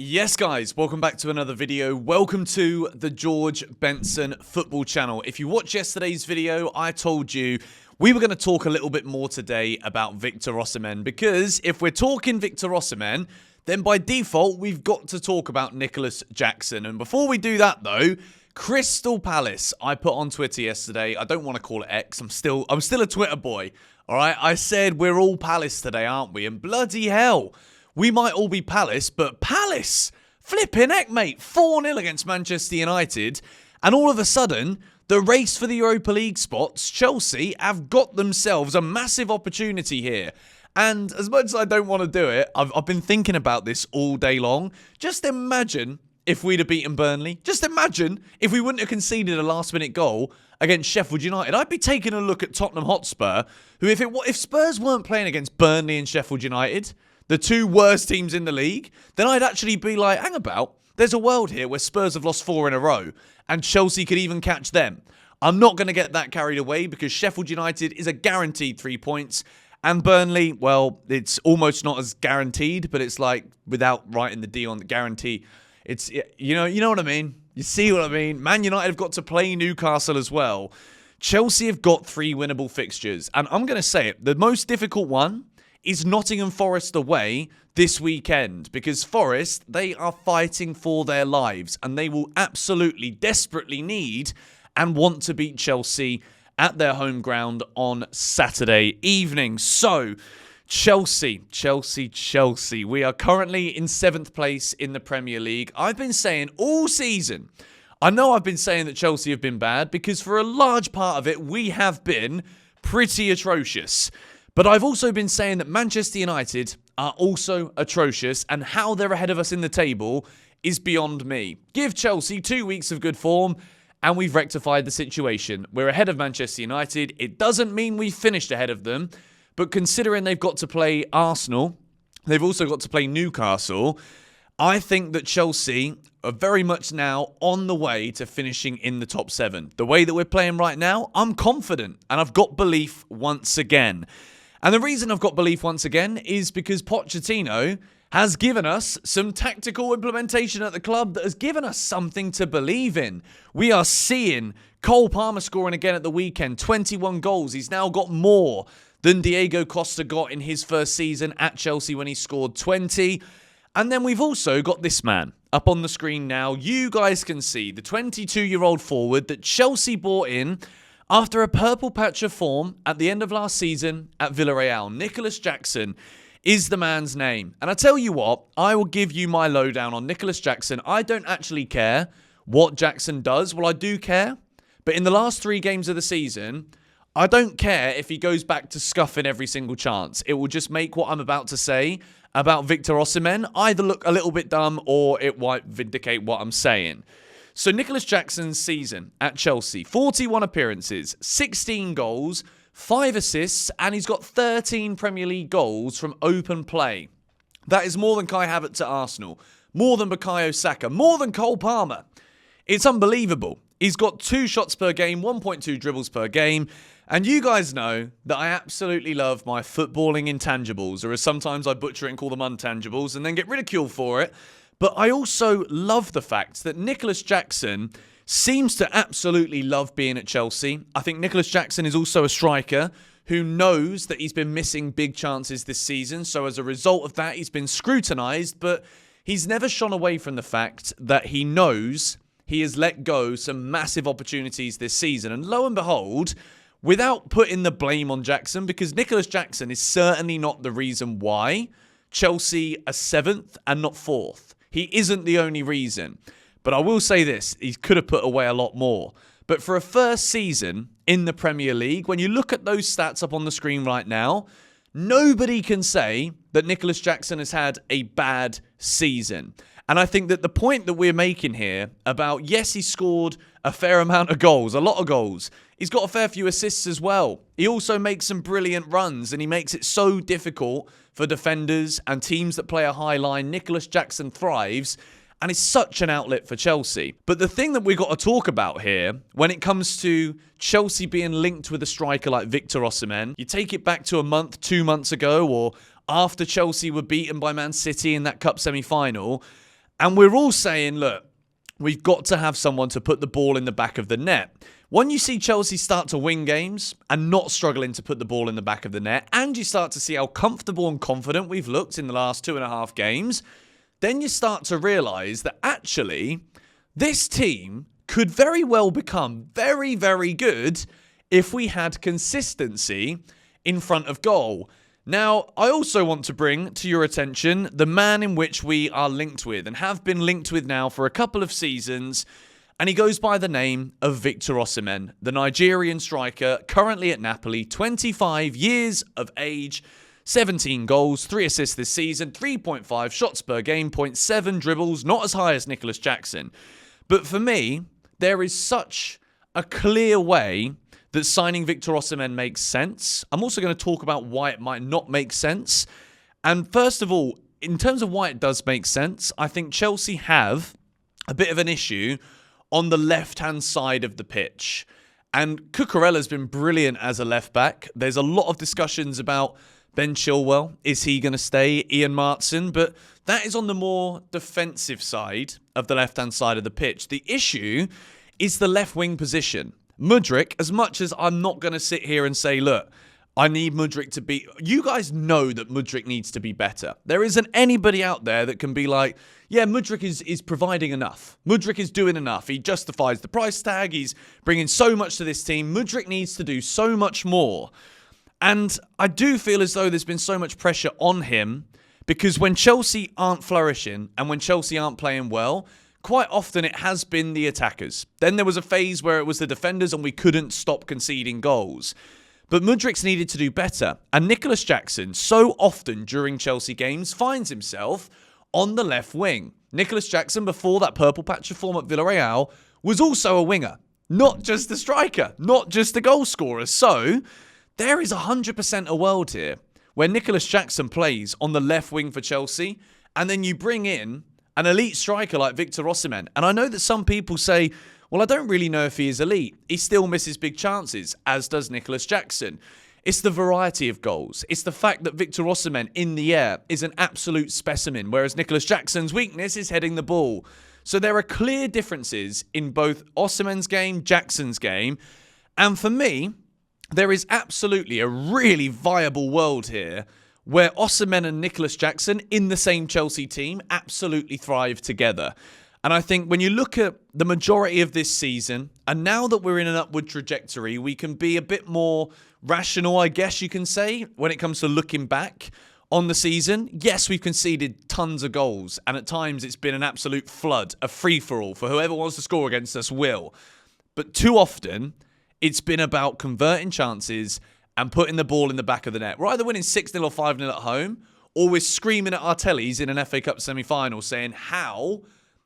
Yes guys, welcome back to another video. Welcome to the George Benson football channel. If you watched yesterday's video, I told you we were going to talk a little bit more today about Victor Osimhen, because if we're talking Victor Osimhen, then by default we've got to talk about Nicholas Jackson. And before we do that though, Crystal Palace, I put on Twitter yesterday. I don't want to call it X. I'm still a Twitter boy. All right, I said we're all Palace today, aren't we? And bloody hell, we might all be Palace, but Palace, flipping heck, mate, 4-0 against Manchester United. And all of a sudden, the race for the Europa League spots, Chelsea have got themselves a massive opportunity here. And as much as I don't want to do it, I've been thinking about this all day long. Just imagine if we'd have beaten Burnley. Just imagine if we wouldn't have conceded a last-minute goal against Sheffield United. I'd be taking a look at Tottenham Hotspur, who if Spurs weren't playing against Burnley and Sheffield United, the two worst teams in the league, then I'd actually be like, hang about, there's a world here where Spurs have lost 4 in a row and Chelsea could even catch them. I'm not going to get that carried away because Sheffield United is a guaranteed 3 points. And Burnley, well, it's almost not as guaranteed, but it's like without writing the D on the guarantee. It's, you know what I mean? You see what I mean? Man United have got to play Newcastle as well. Chelsea have got 3 winnable fixtures. And I'm going to say it, the most difficult one is Nottingham Forest away this weekend, because Forest, they are fighting for their lives and they will absolutely desperately need and want to beat Chelsea at their home ground on Saturday evening. So Chelsea. We are currently in 7th place in the Premier League. I've been saying all season, I know I've been saying that Chelsea have been bad because for a large part of it, we have been pretty atrocious. But I've also been saying that Manchester United are also atrocious, and how they're ahead of us in the table is beyond me. Give Chelsea 2 weeks of good form and we've rectified the situation. We're ahead of Manchester United. It doesn't mean we've finished ahead of them, but considering they've got to play Arsenal, they've also got to play Newcastle, I think that Chelsea are very much now on the way to finishing in the top 7. The way that we're playing right now, I'm confident and I've got belief once again. And the reason I've got belief once again is because Pochettino has given us some tactical implementation at the club that has given us something to believe in. We are seeing Cole Palmer scoring again at the weekend, 21 goals. He's now got more than Diego Costa got in his first season at Chelsea when he scored 20. And then we've also got this man up on the screen now. You guys can see the 22-year-old forward that Chelsea bought in after a purple patch of form at the end of last season at Villarreal. Nicholas Jackson is the man's name. And I tell you what, I will give you my lowdown on Nicholas Jackson. I don't actually care what Jackson does. Well, I do care. But in the last 3 games of the season, I don't care if he goes back to scuffing every single chance. It will just make what I'm about to say about Victor Osimhen either look a little bit dumb or it might vindicate what I'm saying. So Nicholas Jackson's season at Chelsea, 41 appearances, 16 goals, 5 assists, and he's got 13 Premier League goals from open play. That is more than Kai Havertz at Arsenal, more than Bukayo Saka, more than Cole Palmer. It's unbelievable. He's got 2 shots per game, 1.2 dribbles per game. And you guys know that I absolutely love my footballing intangibles, or as sometimes I butcher it and call them untangibles and then get ridiculed for it. But I also love the fact that Nicholas Jackson seems to absolutely love being at Chelsea. I think Nicholas Jackson is also a striker who knows that he's been missing big chances this season. So as a result of that, he's been scrutinised, but he's never shone away from the fact that he knows he has let go some massive opportunities this season. And lo and behold, without putting the blame on Jackson, because Nicholas Jackson is certainly not the reason why Chelsea are 7th and not 4th. He isn't the only reason. But I will say this, he could have put away a lot more. But for a first season in the Premier League, when you look at those stats up on the screen right now, nobody can say that Nicholas Jackson has had a bad season. And I think that the point that we're making here about, yes, he scored a fair amount of goals, a lot of goals. He's got a fair few assists as well. He also makes some brilliant runs, and he makes it so difficult for defenders and teams that play a high line. Nicholas Jackson thrives and is such an outlet for Chelsea. But the thing that we've got to talk about here, when it comes to Chelsea being linked with a striker like Victor Osimhen, you take it back to a month, 2 months ago, or after Chelsea were beaten by Man City in that cup semi-final, And we're all saying, look, we've got to have someone to put the ball in the back of the net. When you see Chelsea start to win games and not struggling to put the ball in the back of the net, and you start to see how comfortable and confident we've looked in the last 2.5 games, then you start to realise that actually this team could very well become very, very good if we had consistency in front of goal. Now, I also want to bring to your attention the man in which we are linked with and have been linked with now for a couple of seasons, and he goes by the name of Victor Osimhen, the Nigerian striker currently at Napoli, 25 years of age, 17 goals, 3 assists this season, 3.5 shots per game, 0.7 dribbles, not as high as Nicholas Jackson. But for me, there is such a clear way that signing Victor Osimhen makes sense. I'm also going to talk about why it might not make sense. And first of all, in terms of why it does make sense, I think Chelsea have a bit of an issue on the left-hand side of the pitch. And Cucurella's been brilliant as a left-back. There's a lot of discussions about Ben Chilwell. Is he going to stay? Ian Martson. But that is on the more defensive side of the left-hand side of the pitch. The issue is the left-wing position. Mudryk, as much as I'm not going to sit here and say, look, I need Mudryk to be... You guys know that Mudryk needs to be better. There isn't anybody out there that can be like, yeah, Mudryk is providing enough. Mudryk is doing enough. He justifies the price tag. He's bringing so much to this team. Mudryk needs to do so much more. And I do feel as though there's been so much pressure on him because when Chelsea aren't flourishing and when Chelsea aren't playing well, quite often it has been the attackers. Then there was a phase where it was the defenders and we couldn't stop conceding goals. But Mudryk's needed to do better. And Nicholas Jackson, so often during Chelsea games, finds himself on the left wing. Nicholas Jackson, before that purple patch of form at Villarreal, was also a winger. Not just a striker. Not just a goal scorer. So there is 100% a world here where Nicholas Jackson plays on the left wing for Chelsea and then you bring in an elite striker like Victor Osimhen. And I know that some people say, well, I don't really know if he is elite. He still misses big chances, as does Nicholas Jackson. It's the variety of goals. It's the fact that Victor Osimhen in the air is an absolute specimen, whereas Nicholas Jackson's weakness is heading the ball. So there are clear differences in both Osimhen's game, Jackson's game. And for me, there is absolutely a really viable world here where Osimhen and Nicholas Jackson in the same Chelsea team absolutely thrive together. And I think when you look at the majority of this season, and now that we're in an upward trajectory, we can be a bit more rational, I guess you can say, when it comes to looking back on the season. Yes, we've conceded tons of goals, and at times it's been an absolute flood, a free-for-all for whoever wants to score against us will. But too often, it's been about converting chances and putting the ball in the back of the net. We're either winning 6-0 or 5-0 at home, or we're screaming at our tellies in an FA Cup semi-final saying, how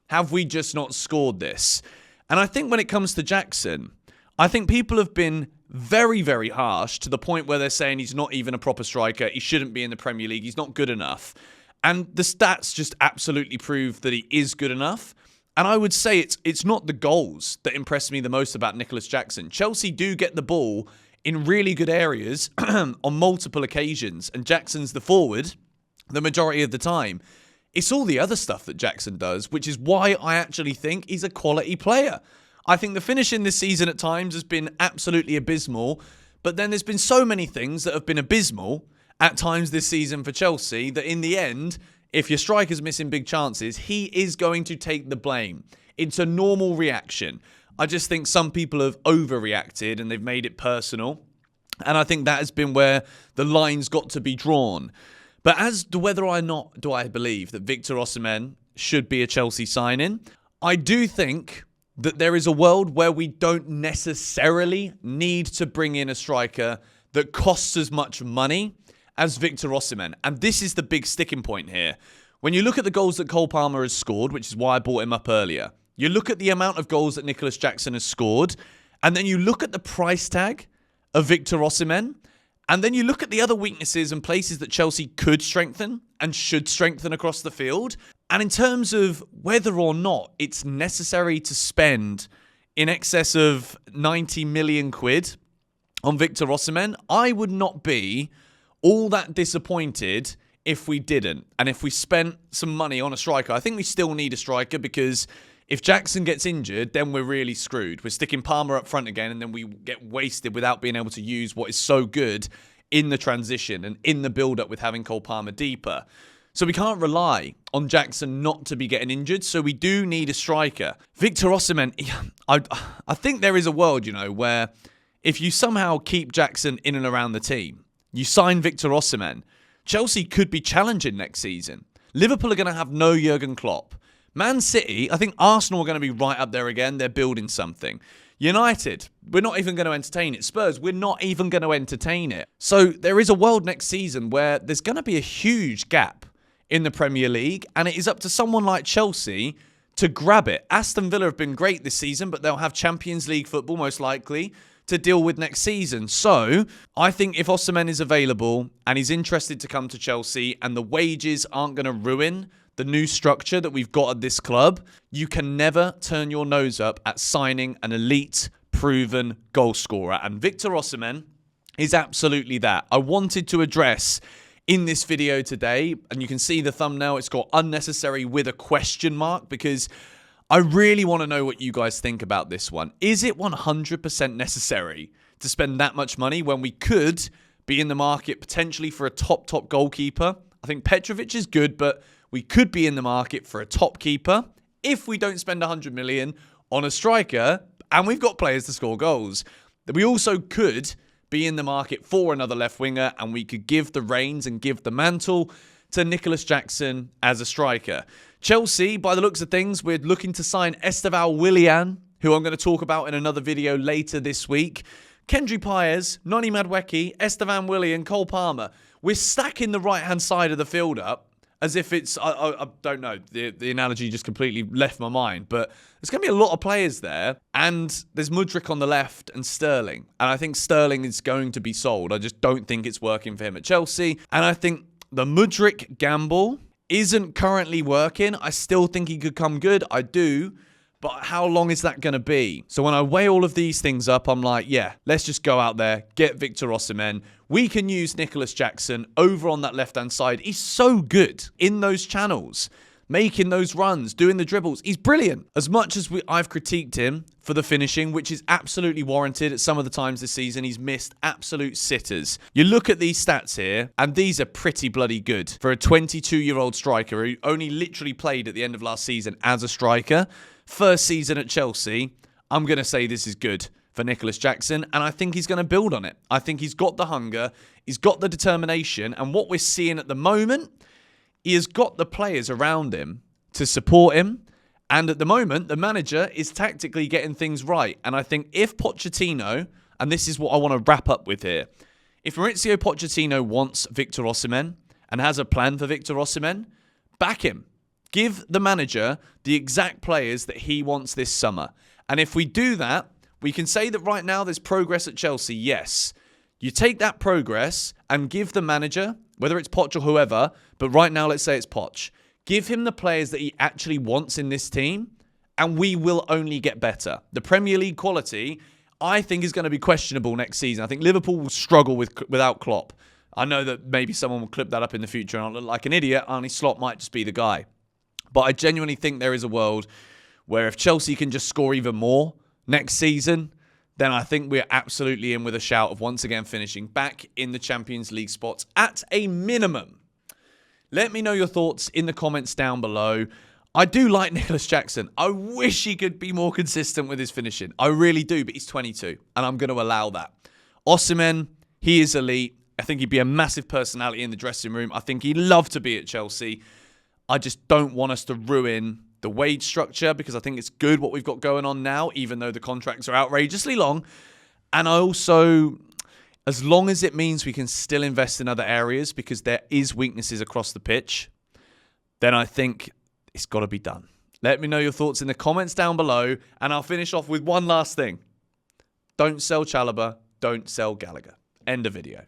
have we just not scored this? And I think when it comes to Jackson, I think people have been very, very harsh to the point where they're saying he's not even a proper striker. He shouldn't be in the Premier League. He's not good enough. And the stats just absolutely prove that he is good enough. And I would say it's not the goals that impress me the most about Nicholas Jackson. Chelsea do get the ball in really good areas on multiple occasions. And Jackson's the forward the majority of the time. It's all the other stuff that Jackson does, which is why I actually think he's a quality player. I think the finishing this season at times has been absolutely abysmal, but then there's been so many things that have been abysmal at times this season for Chelsea that in the end, if your striker's missing big chances, he is going to take the blame. It's a normal reaction. I just think some people have overreacted and they've made it personal, and I think that has been where the line's got to be drawn. But as to whether or not do I believe that Victor Osimhen should be a Chelsea signing, I do think that there is a world where we don't necessarily need to bring in a striker that costs as much money as Victor Osimhen. And this is the big sticking point here. When you look at the goals that Cole Palmer has scored, which is why I brought him up earlier, you look at the amount of goals that Nicholas Jackson has scored, and then you look at the price tag of Victor Osimhen, and then you look at the other weaknesses and places that Chelsea could strengthen and should strengthen across the field. And in terms of whether or not it's necessary to spend in excess of 90 million quid on Victor Osimhen, I would not be all that disappointed if we didn't. And if we spent some money on a striker, I think we still need a striker, because if Jackson gets injured, then we're really screwed. We're sticking Palmer up front again, and then we get wasted without being able to use what is so good in the transition and in the build-up with having Cole Palmer deeper. So we can't rely on Jackson not to be getting injured, so we do need a striker. Victor Osimhen, I think there is a world, where if you somehow keep Jackson in and around the team, you sign Victor Osimhen, Chelsea could be challenging next season. Liverpool are going to have no Jurgen Klopp. Man City, I think Arsenal are going to be right up there again. They're building something. United, we're not even going to entertain it. Spurs, we're not even going to entertain it. So there is a world next season where there's going to be a huge gap in the Premier League, and it is up to someone like Chelsea to grab it. Aston Villa have been great this season, but they'll have Champions League football most likely to deal with next season. So I think if Osimhen is available and he's interested to come to Chelsea and the wages aren't going to ruin the new structure that we've got at this club, you can never turn your nose up at signing an elite, proven goal scorer. And Victor Osimhen is absolutely that. I wanted to address in this video today, and you can see the thumbnail, it's got unnecessary with a question mark, because I really want to know what you guys think about this one. Is it 100% necessary to spend that much money when we could be in the market potentially for a top goalkeeper? I think Petrovic is good, but we could be in the market for a top keeper if we don't spend 100 million on a striker, and we've got players to score goals. We also could be in the market for another left winger, and we could give the reins and give the mantle to Nicholas Jackson as a striker. Chelsea, by the looks of things, we're looking to sign Esteval Willian, who I'm going to talk about in another video later this week. Kendry Páez, Noni Madueke, Estevan Willian, Cole Palmer. We're stacking the right-hand side of the field up as if it's, I don't know, the analogy just completely left my mind, but there's going to be a lot of players there, and there's Mudryk on the left and Sterling, and I think Sterling is going to be sold. I just don't think it's working for him at Chelsea, and I think the Mudryk gamble isn't currently working. I still think he could come good, I do, but how long is that going to be? So when I weigh all of these things up, I'm like, yeah, let's just go out there, get Victor Osimhen. We can use Nicholas Jackson over on that left-hand side. He's so good in those channels, making those runs, doing the dribbles. He's brilliant. As much as I've critiqued him for the finishing, which is absolutely warranted at some of the times this season, he's missed absolute sitters. You look at these stats here, and these are pretty bloody good for a 22-year-old striker who only literally played at the end of last season as a striker. First season at Chelsea, I'm going to say this is good for Nicholas Jackson, and I think he's going to build on it. I think he's got the hunger, he's got the determination, and what we're seeing at the moment, he has got the players around him to support him, and at the moment, the manager is tactically getting things right. And I think if Pochettino, and this is what I want to wrap up with here, if Mauricio Pochettino wants Victor Osimhen and has a plan for Victor Osimhen, back him. Give the manager the exact players that he wants this summer. And if we do that, we can say that right now there's progress at Chelsea, yes. You take that progress and give the manager, whether it's Poch or whoever, but right now let's say it's Poch, give him the players that he actually wants in this team, and we will only get better. The Premier League quality, I think, is going to be questionable next season. I think Liverpool will struggle without Klopp. I know that maybe someone will clip that up in the future and I'll look like an idiot. Arne Slot might just be the guy. But I genuinely think there is a world where if Chelsea can just score even more next season, then I think we're absolutely in with a shout of once again finishing back in the Champions League spots at a minimum. Let me know your thoughts in the comments down below. I do like Nicholas Jackson. I wish he could be more consistent with his finishing. I really do, but he's 22, and I'm going to allow that. Osimhen, he is elite. I think he'd be a massive personality in the dressing room. I think he'd love to be at Chelsea. I just don't want us to ruin the wage structure, because I think it's good what we've got going on now, even though the contracts are outrageously long. And I also, as long as it means we can still invest in other areas, because there is weaknesses across the pitch, then I think it's got to be done. Let me know your thoughts in the comments down below, and I'll finish off with one last thing. Don't sell Chalobah, don't sell Gallagher. End of video.